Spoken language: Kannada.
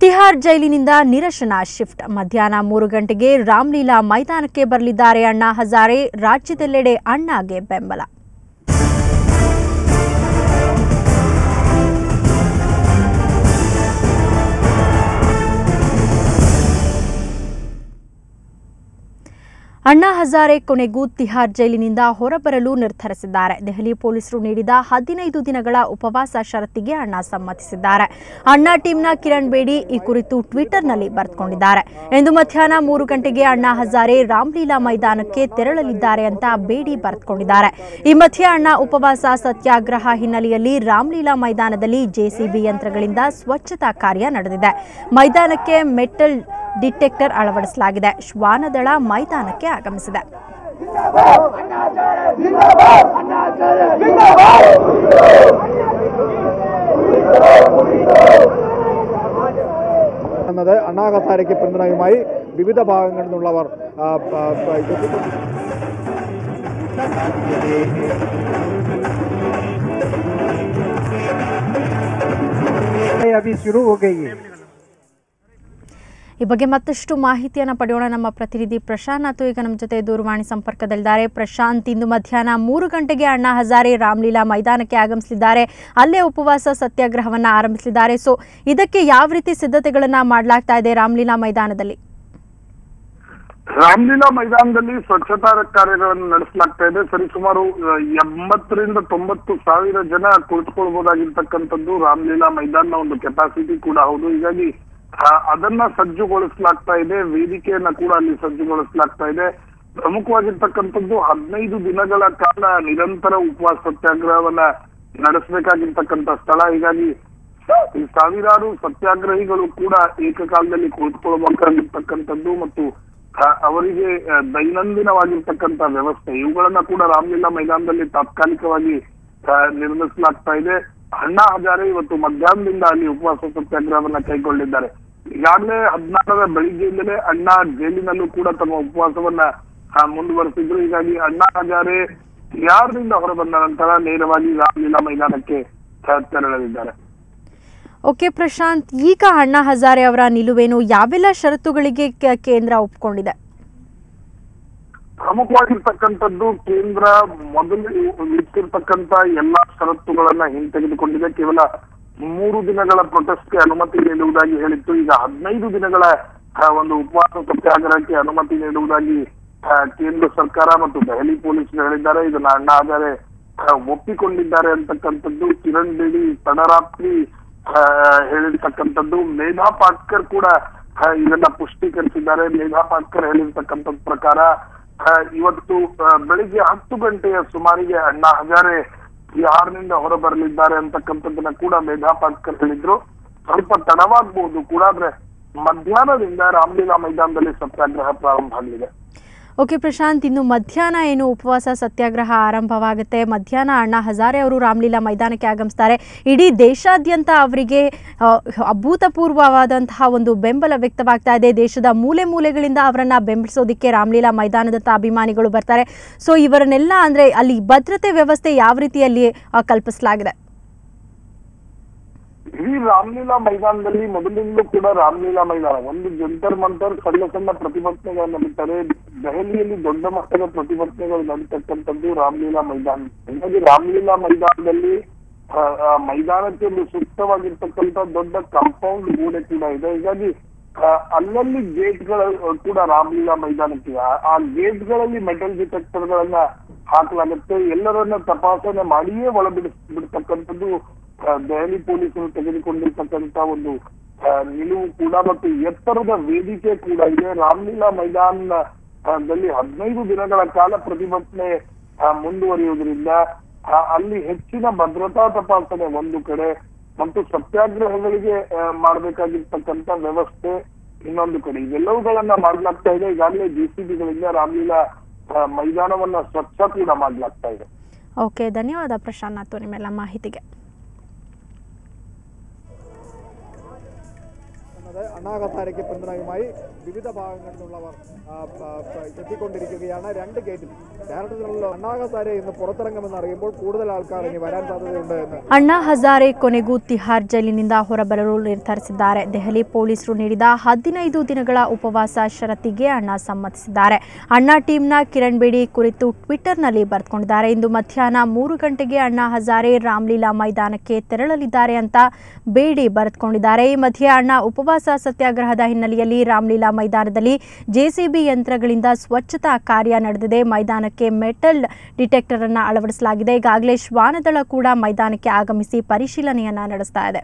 ತಿಹಾರ್ ಜೈಲಿನಿಂದ ನಿರಶನ ಶಿಫ್ಟ್ ಮಧ್ಯಾಹ್ನ 3 ಗಂಟೆಗೆ ರಾಮಲೀಲಾ ಮೈದಾನಕ್ಕೆ ಬರಲಿದ್ದಾರೆ ಅಣ್ಣಾ ಹಜಾರೆ ರಾಜ್ಯದೆಲ್ಲೆಡೆ ಅಣ್ಣಾಗೆ ಬೆಂಬಲ ಅಣ್ಣಾ ಹಜಾರೆ ಕೊನೆಗೂ ತಿಹಾರ್ ಜೈಲಿನಿಂದ ಹೊರಬರಲು ನಿರ್ಧರಿಸಿದ್ದಾರೆ. ದೆಹಲಿ ಪೊಲೀಸರು ನೀಡಿದ 15 ದಿನಗಳ ಉಪವಾಸ ಷರತ್ತಿಗೆ ಅಣ್ಣಾ ಸಮ್ಮತಿಸಿದ್ದಾರೆ. ಅಣ್ಣಾ ಟೀಮ್ನ ಕಿರಣ್ ಬೇಡಿ ಈ ಕುರಿತು ಟ್ವಿಟರ್ನಲ್ಲಿ ಬರೆದುಕೊಂಡಿದ್ದಾರೆ. ಇಂದು ಮಧ್ಯಾಹ್ನ 3 ಗಂಟೆಗೆ ಅಣ್ಣಾ ಹಜಾರೆ ರಾಮಲೀಲಾ ಮೈದಾನಕ್ಕೆ ತೆರಳಲಿದ್ದಾರೆ ಅಂತ ಬೇಡಿ ಬರೆದುಕೊಂಡಿದ್ದಾರೆ. ಈ ಮಧ್ಯೆ ಅಣ್ಣಾ ಉಪವಾಸ ಸತ್ಯಾಗ್ರಹ ಹಿನ್ನೆಲೆಯಲ್ಲಿ ರಾಮಲೀಲಾ ಮೈದಾನದಲ್ಲಿ ಜೆಸಿಬಿ ಯಂತ್ರಗಳಿಂದ ಸ್ವಚ್ಛತಾ ಕಾರ್ಯ ನಡೆದಿದೆ. ಮೈದಾನಕ್ಕೆ ಮೆಟಲ್ ಡಿಟೆಕ್ಟರ್ ಅಳವಡಿಸಲಾಗಿದೆ. ಶ್ವಾನದಳ ಮೈದಾನಕ್ಕೆ ಆಗಮಿಸಿದೆ. അണ്ണാ ഹസാരയ്ക്ക് പിന്തുണയുമായി വിവിധ ഭാഗങ്ങളിൽ നിന്നുള്ളവർ अभी शुरू हो गई है. ಈ ಬಗ್ಗೆ ಮತ್ತಷ್ಟು ಮಾಹಿತಿಯನ್ನು ಪಡೆಯೋಣ. ನಮ್ಮ ಪ್ರತಿನಿಧಿ ಪ್ರಶಾಂತ್ ಈಗ ನಮ್ಮ ಜೊತೆ ದೂರವಾಣಿ ಸಂಪರ್ಕದಲ್ಲಿದ್ದಾರೆ. ಪ್ರಶಾಂತ್, ಇಂದು ಮಧ್ಯಾಹ್ನ 3 ಗಂಟೆಗೆ ಅಣ್ಣಾ ಹಜಾರೆ ರಾಮಲೀಲಾ ಮೈದಾನಕ್ಕೆ ಆಗಮಿಸಲಿದ್ದಾರೆ. ಅಲ್ಲೇ ಉಪವಾಸ ಸತ್ಯಾಗ್ರಹವನ್ನು ಆರಂಭಿಸಲಿದ್ದಾರೆ. ಸೊ ಇದಕ್ಕೆ ಯಾವ ರೀತಿ ಸಿದ್ಧತೆಗಳನ್ನ ಮಾಡಲಾಗ್ತಾ ಇದೆ ರಾಮಲೀಲಾ ಮೈದಾನದಲ್ಲಿ? ರಾಮಲೀಲಾ ಮೈದಾನದಲ್ಲಿ ಸ್ವಚ್ಛತಾ ಕಾರ್ಯಗಳನ್ನು ನಡೆಸಲಾಗ್ತಾ ಇದೆ. ಸರಿಸುಮಾರು 80 ರಿಂದ 90 ಸಾವಿರ ಜನ ಕುಳಿತುಕೊಳ್ಬಹುದಾಗಿರ್ತಕ್ಕಂಥದ್ದು ರಾಮಲೀಲಾ ಮೈದಾನ ಒಂದು ಕೆಪಾಸಿಟಿ ಕೂಡ ಹೌದು. ಹೀಗಾಗಿ ಅದನ್ನ ಸಜ್ಜುಗೊಳಿಸಲಾಗ್ತಾ ಇದೆ. ವೇದಿಕೆಯನ್ನ ಕೂಡ ಅಲ್ಲಿ ಸಜ್ಜುಗೊಳಿಸಲಾಗ್ತಾ ಇದೆ. ಪ್ರಮುಖವಾಗಿರ್ತಕ್ಕಂಥದ್ದು 15 ದಿನಗಳ ಕಾಲ ನಿರಂತರ ಉಪವಾಸ ಸತ್ಯಾಗ್ರಹವನ್ನ ನಡೆಸಬೇಕಾಗಿರ್ತಕ್ಕಂಥ ಸ್ಥಳ. ಹೀಗಾಗಿ ಸಾವಿರಾರು ಸತ್ಯಾಗ್ರಹಿಗಳು ಕೂಡ ಏಕಕಾಲದಲ್ಲಿ ಕುಳಿತುಕೊಳ್ಳಬೇಕಾಗಿರ್ತಕ್ಕಂಥದ್ದು ಮತ್ತು ಅವರಿಗೆ ದೈನಂದಿನವಾಗಿರ್ತಕ್ಕಂಥ ವ್ಯವಸ್ಥೆ ಇವುಗಳನ್ನ ಕೂಡ ರಾಮಲೀಲಾ ಮೈದಾನದಲ್ಲಿ ತಾತ್ಕಾಲಿಕವಾಗಿ ನಿರ್ಮಿಸಲಾಗ್ತಾ ಇದೆ. ಅಣ್ಣಾ ಹಜಾರೆ ಇವತ್ತು ಮಧ್ಯಾಹ್ನದಿಂದ ಅಲ್ಲಿ ಉಪವಾಸ ಸತ್ಯಾಗ್ರಹವನ್ನ ಕೈಗೊಂಡಿದ್ದಾರೆ. ಈಗಾಗಲೇ 16ರ ಬೆಳಿಗ್ಗೆಯಿಂದಲೇ ಅಣ್ಣಾ ಜೈಲಿನಲ್ಲೂ ಕೂಡ ತಮ್ಮ ಉಪವಾಸವನ್ನ ಮುಂದುವರೆಸಿದ್ರು. ಹೀಗಾಗಿ ಅಣ್ಣಾ ಹಜಾರೆ ತಿಹಾರ್ನಿಂದ ಹೊರಬಂದ ನಂತರ ನೇರವಾಗಿ ರಾಮಲೀಲಾ ಮೈದಾನಕ್ಕೆ ತೆರಳಲಿದ್ದಾರೆ. ಓಕೆ ಪ್ರಶಾಂತ್, ಈಗ ಅಣ್ಣಾ ಹಜಾರೆ ಅವರ ನಿಲುವೇನು? ಯಾವೆಲ್ಲ ಷರತ್ತುಗಳಿಗೆ ಕೇಂದ್ರ ಒಪ್ಪಿಕೊಂಡಿದೆ? ಪ್ರಮುಖವಾಗಿರ್ತಕ್ಕಂಥದ್ದು ಕೇಂದ್ರ ಮೊದಲು ಇಟ್ಟಿರ್ತಕ್ಕಂಥ ಎಲ್ಲಾ ಷರತ್ತುಗಳನ್ನ ಹಿಂತೆಗೆದುಕೊಂಡಿದೆ. ಕೇವಲ 3 ದಿನಗಳ ಪ್ರೊಟೆಸ್ಟ್ಗೆ ಅನುಮತಿ ನೀಡುವುದಾಗಿ ಹೇಳಿತ್ತು. ಈಗ 15 ದಿನಗಳ ಒಂದು ಉಪವಾಸ ಸತ್ಯಾಗ್ರಹಕ್ಕೆ ಅನುಮತಿ ನೀಡುವುದಾಗಿ ಕೇಂದ್ರ ಸರ್ಕಾರ ಮತ್ತು ದೆಹಲಿ ಪೊಲೀಸರು ಹೇಳಿದ್ದಾರೆ. ಇದನ್ನ ಅಣ್ಣಾ ಹಜಾರೆ ಒಪ್ಪಿಕೊಂಡಿದ್ದಾರೆ ಅಂತಕ್ಕಂಥದ್ದು ಕಿರಣ್ ಬೇಡಿ ತಡರಾತ್ರಿ ಹೇಳಿರ್ತಕ್ಕಂಥದ್ದು. ಮೇಧಾ ಪಾಟ್ಕರ್ ಕೂಡ ಇದನ್ನ ಪುಷ್ಟೀಕರಿಸಿದ್ದಾರೆ. ಮೇಧಾ ಪಾಟ್ಕರ್ ಹೇಳಿರ್ತಕ್ಕಂಥ ಪ್ರಕಾರ ಇವತ್ತು ಬೆಳಿಗ್ಗೆ 10 ಗಂಟೆಯ ಸುಮಾರಿಗೆ ಅಣ್ಣಾ ಹಜಾರೆ ತಿಹಾರ್ನಿಂದ ಹೊರಬರಲಿದ್ದಾರೆ ಅಂತಕ್ಕಂಥದ್ದನ್ನ ಕೂಡ ಮೇಧಾ ಪಾಟ್ಕರ್ ಹೇಳಿದ್ರು. ಸ್ವಲ್ಪ ತಡವಾಗಬಹುದು ಕೂಡ, ಆದ್ರೆ ಮಧ್ಯಾಹ್ನದಿಂದ ರಾಮಲೀಲಾ ಮೈದಾನದಲ್ಲಿ ಸತ್ಯಾಗ್ರಹ ಪ್ರಾರಂಭ ಆಗಲಿದೆ. ಓಕೆ ಪ್ರಶಾಂತ್, ಇನ್ನು ಮಧ್ಯಾಹ್ನ ಏನು ಉಪವಾಸ ಸತ್ಯಾಗ್ರಹ ಆರಂಭವಾಗುತ್ತೆ. ಮಧ್ಯಾಹ್ನ ಅಣ್ಣಾ ಹಜಾರೆ ಅವರು ರಾಮಲೀಲಾ ಮೈದಾನಕ್ಕೆ ಆಗಮಿಸ್ತಾರೆ. ಇಡೀ ದೇಶಾದ್ಯಂತ ಅವರಿಗೆ ಅಭೂತಪೂರ್ವವಾದಂತಹ ಒಂದು ಬೆಂಬಲ ವ್ಯಕ್ತವಾಗ್ತಾ ಇದೆ. ದೇಶದ ಮೂಲೆ ಮೂಲೆಗಳಿಂದ ಅವರನ್ನ ಬೆಂಬಲಿಸೋದಕ್ಕೆ ರಾಮಲೀಲಾ ಮೈದಾನದಂತ ಅಭಿಮಾನಿಗಳು ಬರ್ತಾರೆ. ಸೊ ಇವರನ್ನೆಲ್ಲ ಅಂದ್ರೆ ಅಲ್ಲಿ ಭದ್ರತೆ ವ್ಯವಸ್ಥೆ ಯಾವ ರೀತಿಯಲ್ಲಿ ಕಲ್ಪಿಸಲಾಗಿದೆ? ಈ ರಾಮಲೀಲಾ ಮೈದಾನದಲ್ಲಿ ಮೊದಲಿಂದಲೂ ಕೂಡ ರಾಮಲೀಲಾ ಮೈದಾನ ಒಂದು ಜಂತರ್ ಮಂತರ್ ಸಣ್ಣ ಸಣ್ಣ ಪ್ರತಿಭಟನೆಗಳನ್ನು ಬಿಟ್ಟರೆ ದೆಹಲಿಯಲ್ಲಿ ದೊಡ್ಡ ಮಟ್ಟದ ಪ್ರತಿಭಟನೆಗಳು ನಡೀತಕ್ಕಂಥದ್ದು ರಾಮಲೀಲಾ ಮೈದಾನ. ಹೀಗಾಗಿ ರಾಮಲೀಲಾ ಮೈದಾನದಲ್ಲಿ ಮೈದಾನಕ್ಕೆ ಒಂದು ಸೂಕ್ತವಾಗಿರ್ತಕ್ಕಂಥ ದೊಡ್ಡ ಕಾಂಪೌಂಡ್ ಗೋಡೆ ಕೂಡ ಇದೆ. ಹೀಗಾಗಿ ಅಲ್ಲಲ್ಲಿ ಗೇಟ್ಗಳು ಕೂಡ ರಾಮಲೀಲಾ ಮೈದಾನಕ್ಕೆ ಆ ಗೇಟ್ಗಳಲ್ಲಿ ಮೆಟಲ್ ಡಿಟೆಕ್ಟರ್ ಗಳನ್ನ ಹಾಕಲಾಗುತ್ತೆ. ಎಲ್ಲರನ್ನ ತಪಾಸಣೆ ಮಾಡಿಯೇ ಬಿಡ್ತಕ್ಕಂಥದ್ದು ದೆಹಲಿ ಪೊಲೀಸರು ತೆಗೆದುಕೊಂಡಿರ್ತಕ್ಕಂಥ ಒಂದು ನಿಲುವು ಕೂಡ ಮತ್ತು ಎತ್ತರದ ವೇದಿಕೆ ಕೂಡ ಇದೆ. ರಾಮಲೀಲಾ ಮೈದಾನದಲ್ಲಿ 15 ದಿನಗಳ ಕಾಲ ಪ್ರತಿಭಟನೆ ಮುಂದುವರಿಯುವುದರಿಂದ ಅಲ್ಲಿ ಹೆಚ್ಚಿನ ಭದ್ರತಾ ತಪಾಸಣೆ ಒಂದು ಕಡೆ ಮತ್ತು ಸತ್ಯಾಗ್ರಹಗಳಿಗೆ ಮಾಡಬೇಕಾಗಿರ್ತಕ್ಕಂಥ ವ್ಯವಸ್ಥೆ ಇನ್ನೊಂದು ಕಡೆ, ಇವೆಲ್ಲವುಗಳನ್ನ ಮಾಡಲಾಗ್ತಾ ಇದೆ. ಈಗಾಗಲೇ ಜೆಸಿಬಿಗಳಿಂದ ರಾಮಲೀಲಾ ಮೈದಾನವನ್ನ ಸ್ವಚ್ಛ ಕೂಡ ಮಾಡಲಾಗ್ತಾ ಇದೆ. ಓಕೆ, ಧನ್ಯವಾದ ಪ್ರಶಾಂತ್ ನಿಮ್ಮೆಲ್ಲ ಮಾಹಿತಿಗೆ. അണ്ണാ ഹസാരയ്ക്ക് പിന്തുണയുമായി വിവിധ ഭാഗങ്ങളിൽ നിന്നുള്ളവർ എത്തിക്കൊണ്ടിരിക്കുകയാണ്. രണ്ട് ഗേറ്റിൽ ഡയറക്ടർ ജനറൽ അണ്ണാ ഹസാരെ ഇന്ന് പുറത്തിറങ്ങുമെന്ന് അറിയുമ്പോൾ കൂടുതൽ ആൾക്കാർ ഇനി വരാൻ സാധ്യതയുണ്ട് എന്ന് ಅಣ್ಣಾ ಹಜಾರೆ ಕೊನೆಗೂ ತಿಹಾರ್ ಜೈಲಿನಿಂದ ಹೊರಬರಲು ನಿರ್ಧರಿಸಿದ್ದಾರೆ. ದೆಹಲಿ ಪೊಲೀಸರು ನೀಡಿದ 15 ದಿನಗಳ ಉಪವಾಸ ಷರತ್ತಿಗೆ ಅಣ್ಣಾ ಸಮ್ಮತಿಸಿದ್ದಾರೆ. ಅಣ್ಣಾ ಟೀಮ್ನ ಕಿರಣ್ ಬೇಡಿ ಕುರಿತು ಟ್ವಿಟರ್ನಲ್ಲಿ ಬರೆದುಕೊಂಡಿದ್ದಾರೆ. ಇಂದು ಮಧ್ಯಾಹ್ನ 3 ಗಂಟೆಗೆ ಅಣ್ಣಾ ಹಜಾರೆ ರಾಮಲೀಲಾ ಮೈದಾನಕ್ಕೆ ತೆರಳಲಿದ್ದಾರೆ ಅಂತ ಬೇಡಿ ಬರೆದುಕೊಂಡಿದ್ದಾರೆ. ಈ ಮಧ್ಯೆ ಅಣ್ಣಾ ಉಪವಾಸ ಸತ್ಯಾಗ್ರಹದ ಹಿನ್ನೆಲೆಯಲ್ಲಿ ರಾಮಲೀಲಾ ಮೈದಾನದಲ್ಲಿ ಜೆಸಿಬಿ ಯಂತ್ರಗಳಿಂದ ಸ್ವಚ್ಛತಾ ಕಾರ್ಯ ನಡೆದಿದೆ. ಮೈದಾನಕ್ಕೆ ಮೆಟಲ್ ಡಿಟೆಕ್ಟರ್ ಅನ್ನು ಅಳವಡಿಸಲಾಗಿದೆ. ಈಗಾಗಲೇ ಶ್ವಾನದಳ ಕೂಡ ಮೈದಾನಕ್ಕೆ ಆಗಮಿಸಿ ಪರಿಶೀಲನೆಯನ್ನ ನಡೆಸ್ತಾ ಇದೆ.